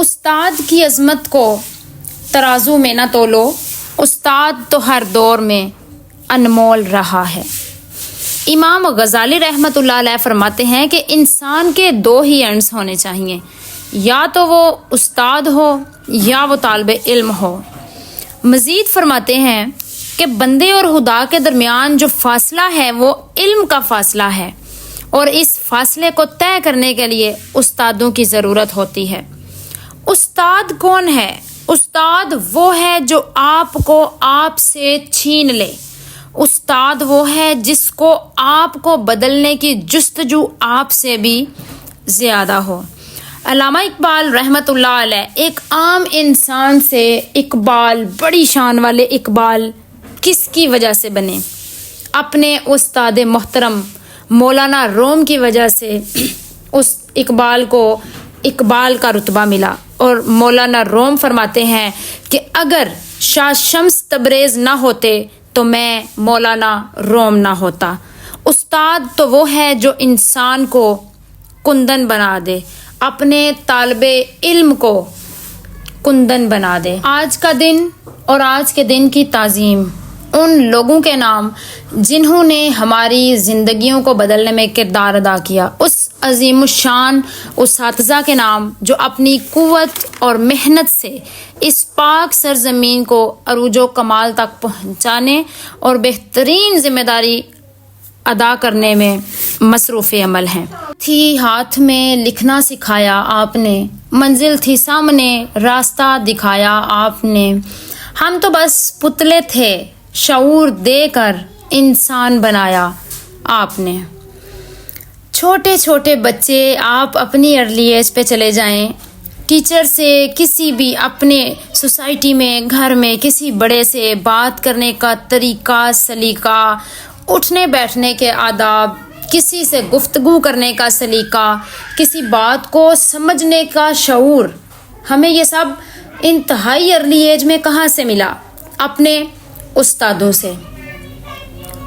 استاد کی عظمت کو ترازو میں نہ تولو، استاد تو ہر دور میں انمول رہا ہے۔ امام غزالی رحمۃ اللہ علیہ فرماتے ہیں کہ انسان کے دو ہی اینڈز ہونے چاہیے، یا تو وہ استاد ہو یا وہ طالب علم ہو۔ مزید فرماتے ہیں کہ بندے اور خدا کے درمیان جو فاصلہ ہے وہ علم کا فاصلہ ہے، اور اس فاصلے کو طے کرنے کے لیے استادوں کی ضرورت ہوتی ہے۔ استاد کون ہے؟ استاد وہ ہے جو آپ کو آپ سے چھین لے۔ استاد وہ ہے جس کو آپ کو بدلنے کی جستجو آپ سے بھی زیادہ ہو۔ علامہ اقبال رحمۃ اللہ علیہ ایک عام انسان سے اقبال، بڑی شان والے اقبال کس کی وجہ سے بنے؟ اپنے استاد محترم مولانا روم کی وجہ سے اس اقبال کو اقبال کا رتبہ ملا، اور مولانا روم فرماتے ہیں کہ اگر شاہ شمس تبریز نہ ہوتے تو میں مولانا روم نہ ہوتا۔ استاد تو وہ ہے جو انسان کو کندن بنا دے، اپنے طالب علم کو کندن بنا دے۔ آج کا دن اور آج کے دن کی تعظیم ان لوگوں کے نام جنہوں نے ہماری زندگیوں کو بدلنے میں کردار ادا کیا، اس عظیم الشان اساتذہ کے نام جو اپنی قوت اور محنت سے اس پاک سرزمین کو عروج و کمال تک پہنچانے اور بہترین ذمہ داری ادا کرنے میں مصروف عمل ہیں۔ تھی ہاتھ میں لکھنا سکھایا آپ نے، منزل تھی سامنے راستہ دکھایا آپ نے، ہم تو بس پتلے تھے شعور دے کر انسان بنایا آپ نے۔ چھوٹے چھوٹے بچے آپ اپنی ارلی ایج پہ چلے جائیں، ٹیچر سے کسی بھی اپنے سوسائٹی میں، گھر میں کسی بڑے سے بات کرنے کا طریقہ، سلیقہ، اٹھنے بیٹھنے کے آداب، کسی سے گفتگو کرنے کا سلیقہ، کسی بات کو سمجھنے کا شعور، ہمیں یہ سب انتہائی ارلی ایج میں کہاں سے ملا؟ اپنے استادوں سے۔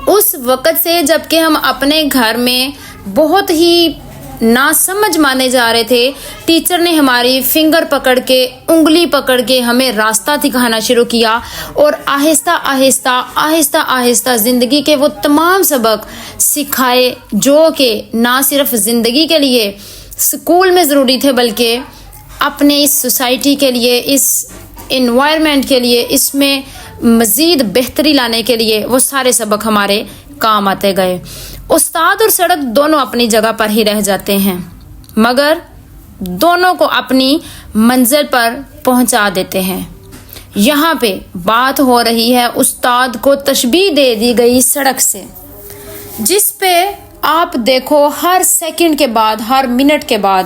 اس وقت سے جب کہ ہم اپنے گھر میں بہت ہی ناسمجھ مانے جا رہے تھے، ٹیچر نے ہماری فنگر پکڑ کے، انگلی پکڑ کے ہمیں راستہ دکھانا شروع کیا، اور آہستہ آہستہ آہستہ آہستہ زندگی کے وہ تمام سبق سکھائے جو کہ نہ صرف زندگی کے لیے اسکول میں ضروری تھے، بلکہ اپنے اس سوسائٹی کے لیے، اس انوائرمنٹ کے لیے، اس میں مزید بہتری لانے کے لیے وہ سارے سبق ہمارے کام آتے گئے۔ استاد اور سڑک دونوں اپنی جگہ پر ہی رہ جاتے ہیں، مگر دونوں کو اپنی منزل پر پہنچا دیتے ہیں۔ یہاں پہ بات ہو رہی ہے استاد کو تشبیہ دے دی گئی سڑک سے، جس پہ آپ دیکھو ہر سیکنڈ کے بعد، ہر منٹ کے بعد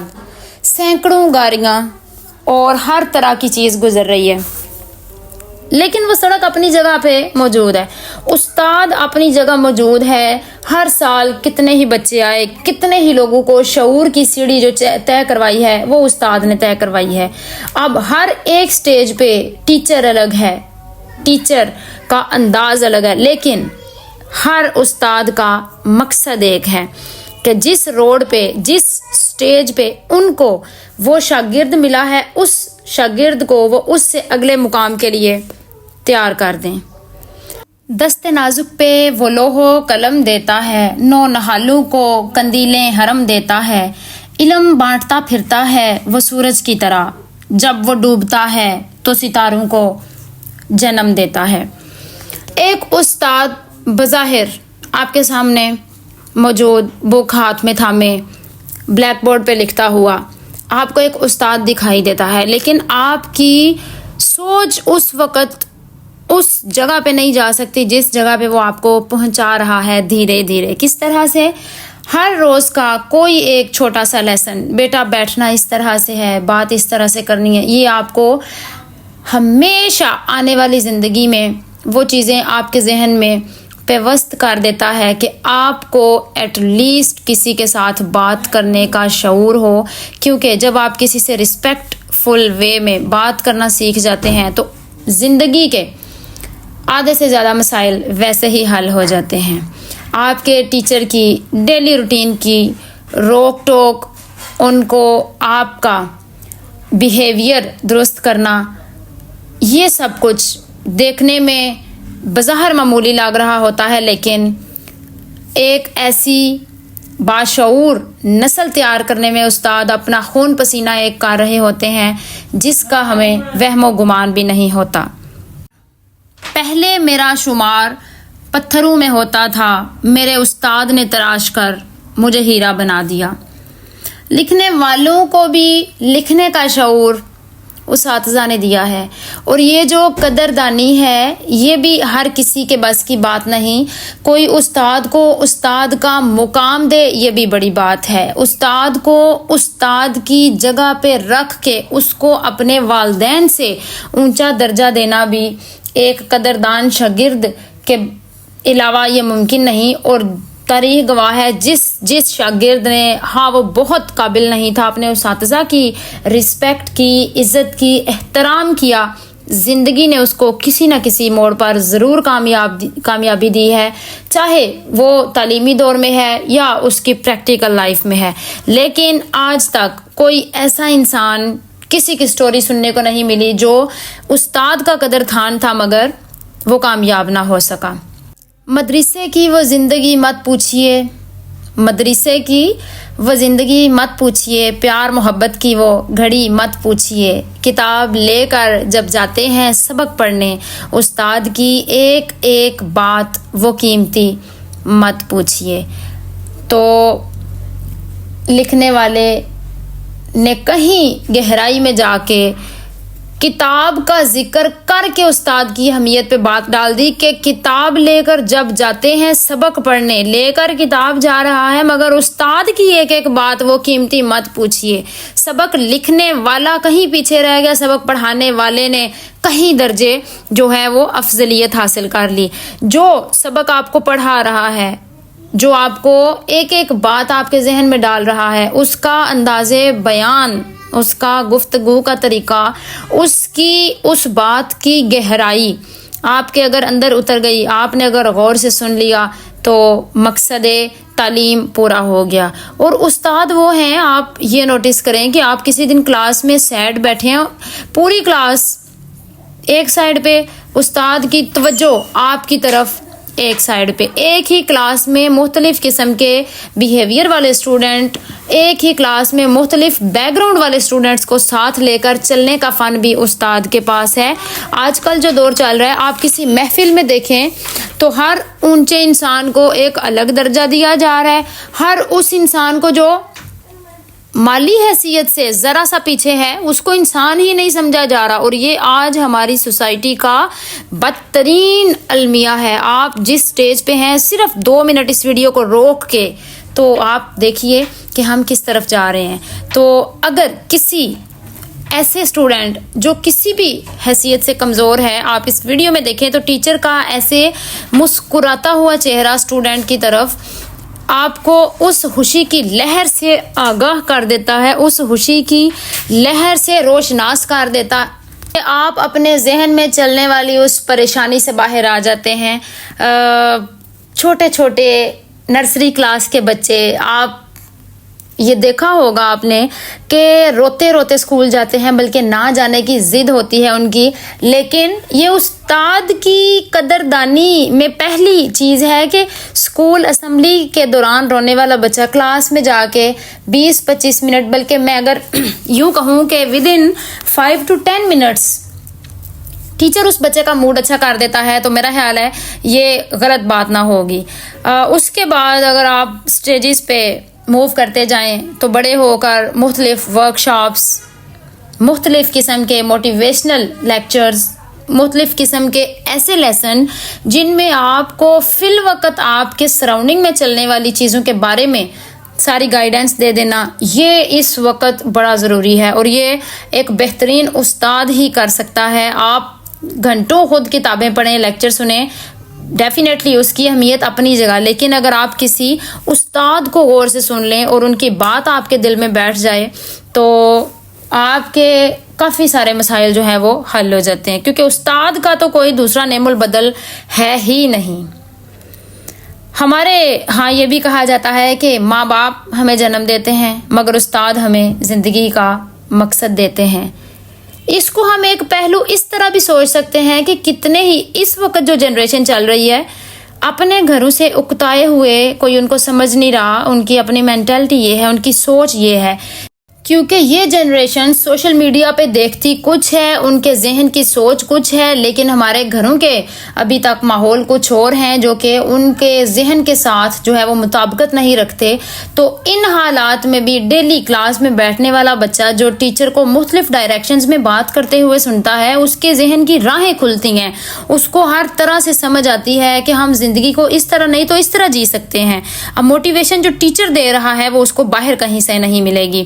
سینکڑوں گاڑیاں اور ہر طرح کی چیز گزر رہی ہے، لیکن وہ سڑک اپنی جگہ پہ موجود ہے۔ استاد اپنی جگہ موجود ہے۔ ہر سال کتنے ہی بچے آئے، کتنے ہی لوگوں کو شعور کی سیڑھی جو طے کروائی ہے وہ استاد نے طے کروائی ہے۔ اب ہر ایک سٹیج پہ ٹیچر الگ ہے، ٹیچر کا انداز الگ ہے، لیکن ہر استاد کا مقصد ایک ہے کہ جس روڈ پہ، جس سٹیج پہ ان کو وہ شاگرد ملا ہے، اس شاگرد کو وہ اس سے اگلے مقام کے لیے تیار کر دیں۔ دست نازک پہ وہ لوح و قلم دیتا ہے، نو نہالوں کو قندیلیں حرم دیتا ہے، علم بانٹتا پھرتا ہے وہ سورج کی طرح، جب وہ ڈوبتا ہے تو ستاروں کو جنم دیتا ہے۔ ایک استاد بظاہر آپ کے سامنے موجود، بک ہاتھ میں تھامے، بلیک بورڈ پہ لکھتا ہوا آپ کو ایک استاد دکھائی دیتا ہے، لیکن آپ کی سوچ اس وقت اس جگہ پہ نہیں جا سکتی جس جگہ پہ وہ آپ کو پہنچا رہا ہے دھیرے دھیرے۔ کس طرح سے؟ ہر روز کا کوئی ایک چھوٹا سا لیسن، بیٹا بیٹھنا اس طرح سے ہے، بات اس طرح سے کرنی ہے، یہ آپ کو ہمیشہ آنے والی زندگی میں وہ چیزیں آپ کے ذہن میں پیوست کر دیتا ہے کہ آپ کو ایٹ لیسٹ کسی کے ساتھ بات کرنے کا شعور ہو، کیونکہ جب آپ کسی سے رسپیکٹ فل وے میں بات کرنا سیکھ جاتے ہیں تو زندگی کے آدھے سے زیادہ مسائل ویسے ہی حل ہو جاتے ہیں۔ آپ کے ٹیچر کی ڈیلی روٹین کی روک ٹوک ان کو آپ کا بیہیویئر درست کرنا، یہ سب کچھ دیکھنے میں بظاہر معمولی لگ رہا ہوتا ہے، لیکن ایک ایسی باشعور نسل تیار کرنے میں استاد اپنا خون پسینہ ایک کر رہے ہوتے ہیں جس کا ہمیں وہم و گمان بھی نہیں ہوتا۔ پہلے میرا شمار پتھروں میں ہوتا تھا، میرے استاد نے تراش کر مجھے ہیرا بنا دیا۔ لکھنے والوں کو بھی لکھنے کا شعور اساتذہ نے دیا ہے، اور یہ جو قدردانی ہے یہ بھی ہر کسی کے بس کی بات نہیں۔ کوئی استاد کو استاد کا مقام دے، یہ بھی بڑی بات ہے۔ استاد کو استاد کی جگہ پہ رکھ کے اس کو اپنے والدین سے اونچا درجہ دینا بھی ایک قدردان شاگرد کے علاوہ یہ ممکن نہیں، اور تاریخ گواہ ہے جس شاگرد نے وہ بہت قابل نہیں تھا، اپنے اساتذہ کی رسپیکٹ کی، عزت کی، احترام کیا، زندگی نے اس کو کسی نہ کسی موڑ پر ضرور کامیابی دی ہے، چاہے وہ تعلیمی دور میں ہے یا اس کی پریکٹیکل لائف میں ہے۔ لیکن آج تک کوئی ایسا انسان کسی کی سٹوری سننے کو نہیں ملی جو استاد کا قدردان تھا مگر وہ کامیاب نہ ہو سکا۔ مدرسے کی وہ زندگی مت پوچھیے، مدرسے کی وہ زندگی مت پوچھیے، پیار محبت کی وہ گھڑی مت پوچھیے، کتاب لے کر جب جاتے ہیں سبق پڑھنے، استاد کی ایک ایک بات وہ قیمتی مت پوچھیے۔ تو لکھنے والے نے کہیں گہرائی میں جا کے کتاب کا ذکر کر کے استاد کی اہمیت پہ بات ڈال دی کہ کتاب لے کر جب جاتے ہیں سبق پڑھنے، لے کر کتاب جا رہا ہے مگر استاد کی ایک ایک بات وہ قیمتی مت پوچھیے۔ سبق لکھنے والا کہیں پیچھے رہ گیا، سبق پڑھانے والے نے کہیں درجے جو ہے وہ افضلیت حاصل کر لی۔ جو سبق آپ کو پڑھا رہا ہے، جو آپ کو ایک ایک بات آپ کے ذہن میں ڈال رہا ہے، اس کا انداز بیان، اس کا گفتگو کا طریقہ، اس بات کی گہرائی آپ کے اگر اندر اتر گئی، آپ نے اگر غور سے سن لیا تو مقصد تعلیم پورا ہو گیا۔ اور استاد وہ ہیں، آپ یہ نوٹس کریں کہ آپ کسی دن کلاس میں سیٹ بیٹھے ہیں، پوری کلاس ایک سائڈ پہ، استاد کی توجہ آپ کی طرف ایک سائڈ پہ، ایک ہی کلاس میں مختلف قسم کے بیہیویئر والے اسٹوڈنٹ، ایک ہی کلاس میں مختلف بیک گراؤنڈ والے اسٹوڈنٹس کو ساتھ لے کر چلنے کا فن بھی استاد کے پاس ہے۔ آج کل جو دور چل رہا ہے، آپ کسی محفل میں دیکھیں تو ہر اونچے انسان کو ایک الگ درجہ دیا جا رہا ہے، ہر اس انسان کو جو مالی حیثیت سے ذرا سا پیچھے ہے اس کو انسان ہی نہیں سمجھا جا رہا، اور یہ آج ہماری سوسائٹی کا بدترین المیہ ہے۔ آپ جس سٹیج پہ ہیں، صرف 2 منٹ اس ویڈیو کو روک کے تو آپ دیکھیے کہ ہم کس طرف جا رہے ہیں۔ تو اگر کسی ایسے اسٹوڈنٹ جو کسی بھی حیثیت سے کمزور ہے، آپ اس ویڈیو میں دیکھیں تو ٹیچر کا ایسے مسکراتا ہوا چہرہ اسٹوڈنٹ کی طرف آپ کو اس خوشی کی لہر سے آگاہ کر دیتا ہے، اس خوشی کی لہر سے روشناس کر دیتا ہے۔ آپ اپنے ذہن میں چلنے والی اس پریشانی سے باہر آ جاتے ہیں۔ چھوٹے چھوٹے نرسری کلاس کے بچے، آپ یہ دیکھا ہوگا آپ نے کہ روتے روتے اسکول جاتے ہیں، بلکہ نہ جانے کی ضد ہوتی ہے ان کی، لیکن یہ استاد کی قدردانی میں پہلی چیز ہے کہ اسکول اسمبلی کے دوران رونے والا بچہ کلاس میں جا کے 20-25 منٹ، بلکہ میں اگر یوں کہوں کہ ودن 5 to 10 منٹس ٹیچر اس بچے کا موڈ اچھا کر دیتا ہے، تو میرا خیال ہے یہ غلط بات نہ ہوگی۔ اس کے بعد اگر آپ سٹیجز پہ موو کرتے جائیں تو بڑے ہو کر مختلف ورکشاپس، مختلف قسم کے موٹیویشنل لیکچرز، مختلف قسم کے ایسے لیسن جن میں آپ کو فی الوقت آپ کے سراؤنڈنگ میں چلنے والی چیزوں کے بارے میں ساری گائیڈنس دے دینا، یہ اس وقت بڑا ضروری ہے، اور یہ ایک بہترین استاد ہی کر سکتا ہے۔ آپ گھنٹوں خود کتابیں پڑھیں، لیکچر سنیں، ڈیفینیٹلی اس کی اہمیت اپنی جگہ، لیکن اگر آپ کسی استاد کو غور سے سن لیں اور ان کی بات آپ کے دل میں بیٹھ جائے تو آپ کے کافی سارے مسائل جو ہیں وہ حل ہو جاتے ہیں، کیونکہ استاد کا تو کوئی دوسرا نعم البدل ہے ہی نہیں۔ ہمارے ہاں یہ بھی کہا جاتا ہے کہ ماں باپ ہمیں جنم دیتے ہیں مگر استاد ہمیں زندگی کا مقصد دیتے ہیں۔ اس کو ہم ایک پہلو اس طرح بھی سوچ سکتے ہیں کہ کتنے ہی اس وقت جو جنریشن چل رہی ہے اپنے گھروں سے اکتائے ہوئے، کوئی ان کو سمجھ نہیں رہا، ان کی اپنی مینٹلٹی یہ ہے، ان کی سوچ یہ ہے، کیونکہ یہ جنریشن سوشل میڈیا پہ دیکھتی کچھ ہے، ان کے ذہن کی سوچ کچھ ہے، لیکن ہمارے گھروں کے ابھی تک ماحول کچھ اور ہیں جو کہ ان کے ذہن کے ساتھ جو ہے وہ مطابقت نہیں رکھتے۔ تو ان حالات میں بھی ڈیلی کلاس میں بیٹھنے والا بچہ جو ٹیچر کو مختلف ڈائریکشنز میں بات کرتے ہوئے سنتا ہے، اس کے ذہن کی راہیں کھلتی ہیں، اس کو ہر طرح سے سمجھ آتی ہے کہ ہم زندگی کو اس طرح نہیں تو اس طرح جی سکتے ہیں۔ اب موٹیویشن جو ٹیچر دے رہا ہے وہ اس کو باہر کہیں سے نہیں ملے گی۔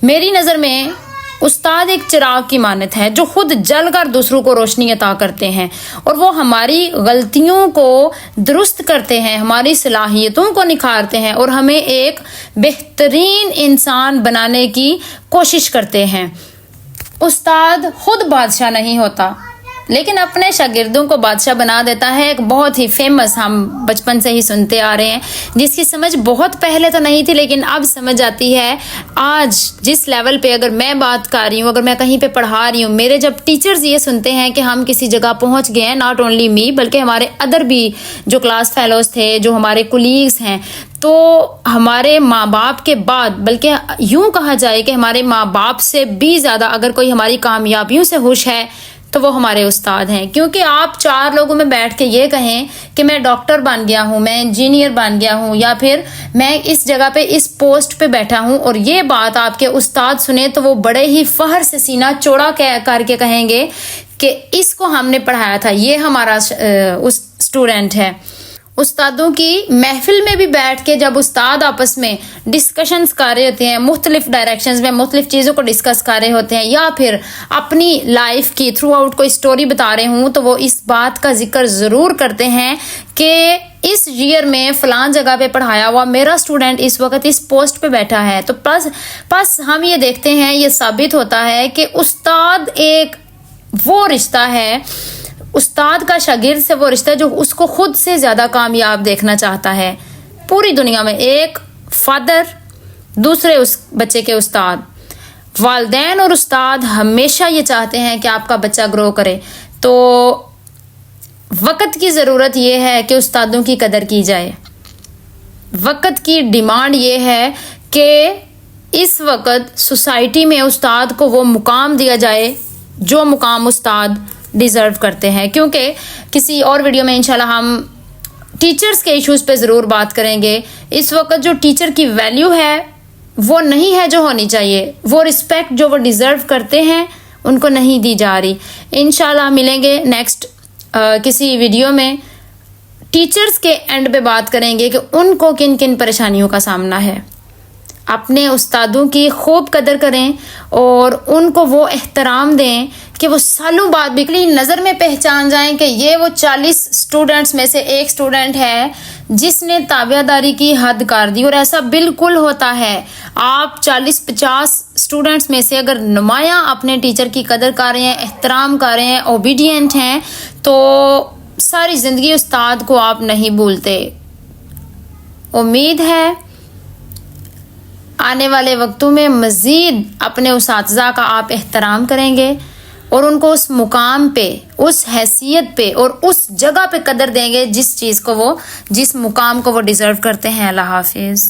میری نظر میں استاد ایک چراغ کی مانند ہے جو خود جل کر دوسروں کو روشنی عطا کرتے ہیں، اور وہ ہماری غلطیوں کو درست کرتے ہیں، ہماری صلاحیتوں کو نکھارتے ہیں اور ہمیں ایک بہترین انسان بنانے کی کوشش کرتے ہیں۔ استاد خود بادشاہ نہیں ہوتا لیکن اپنے شاگردوں کو بادشاہ بنا دیتا ہے۔ ایک بہت ہی فیمس ہم بچپن سے ہی سنتے آ رہے ہیں، جس کی سمجھ بہت پہلے تو نہیں تھی لیکن اب سمجھ آتی ہے۔ آج جس لیول پہ اگر میں بات کر رہی ہوں، اگر میں کہیں پہ پڑھا رہی ہوں، میرے جب ٹیچرز یہ سنتے ہیں کہ ہم کسی جگہ پہنچ گئے ہیں، ناٹ اونلی می بلکہ ہمارے ادر بھی جو کلاس فیلوز تھے، جو ہمارے کولیگز ہیں، تو ہمارے ماں باپ کے بعد، بلکہ یوں کہا جائے کہ ہمارے ماں باپ سے بھی زیادہ اگر کوئی ہماری کامیابیوں سے خوش ہے تو وہ ہمارے استاد ہیں۔ کیونکہ آپ 4 لوگوں میں بیٹھ کے یہ کہیں کہ میں ڈاکٹر بن گیا ہوں، میں انجینئر بن گیا ہوں، یا پھر میں اس جگہ پہ اس پوسٹ پہ بیٹھا ہوں، اور یہ بات آپ کے استاد سنیں تو وہ بڑے ہی فخر سے سینہ چوڑا کر کے کہیں گے کہ اس کو ہم نے پڑھایا تھا، یہ ہمارا اسٹوڈنٹ ہے۔ استادوں کی محفل میں بھی بیٹھ کے جب استاد آپس میں ڈسکشنز کر رہے ہوتے ہیں، مختلف ڈائریکشنز میں مختلف چیزوں کو ڈسکس کر رہے ہوتے ہیں، یا پھر اپنی لائف کی تھرو آؤٹ کوئی سٹوری بتا رہے ہوں، تو وہ اس بات کا ذکر ضرور کرتے ہیں کہ اس ایئر میں فلان جگہ پہ پڑھایا ہوا میرا اسٹوڈنٹ اس وقت اس پوسٹ پہ بیٹھا ہے۔ تو پس ہم یہ دیکھتے ہیں، یہ ثابت ہوتا ہے کہ استاد ایک وہ رشتہ ہے، استاد کا شاگرد سے وہ رشتہ جو اس کو خود سے زیادہ کامیاب دیکھنا چاہتا ہے پوری دنیا میں۔ ایک فادر دوسرے اس بچے کے استاد، والدین اور استاد ہمیشہ یہ چاہتے ہیں کہ آپ کا بچہ گرو کرے۔ تو وقت کی ضرورت یہ ہے کہ استادوں کی قدر کی جائے، وقت کی ڈیمانڈ یہ ہے کہ اس وقت سوسائٹی میں استاد کو وہ مقام دیا جائے جو مقام استاد ڈیزرو کرتے ہیں۔ کیونکہ کسی اور ویڈیو میں انشاءاللہ ہم ٹیچرز کے ایشوز پہ ضرور بات کریں گے۔ اس وقت جو ٹیچر کی ویلیو ہے وہ نہیں ہے جو ہونی چاہیے، وہ رسپیکٹ جو وہ ڈیزرو کرتے ہیں ان کو نہیں دی جا رہی۔ انشاءاللہ ملیں گے نیکسٹ کسی ویڈیو میں، ٹیچرز کے اینڈ پہ بات کریں گے کہ ان کو کن کن پریشانیوں کا سامنا ہے۔ اپنے استادوں کی خوب قدر کریں اور ان کو وہ احترام دیں کہ وہ سالوں بعد بھی نظر میں پہچان جائیں کہ یہ وہ 40 اسٹوڈنٹس میں سے ایک اسٹوڈنٹ ہے جس نے تابع داری کی حد کر دی۔ اور ایسا بالکل ہوتا ہے، آپ 40-50 اسٹوڈنٹس میں سے اگر نمایاں اپنے ٹیچر کی قدر کر رہے ہیں، احترام کر رہے ہیں، اوبیڈینٹ ہیں، تو ساری زندگی استاد کو آپ نہیں بھولتے۔ امید ہے آنے والے وقتوں میں مزید اپنے اساتذہ کا آپ احترام کریں گے اور ان کو اس مقام پہ، اس حیثیت پہ اور اس جگہ پہ قدر دیں گے جس مقام کو وہ ڈیزرو کرتے ہیں۔ اللہ حافظ۔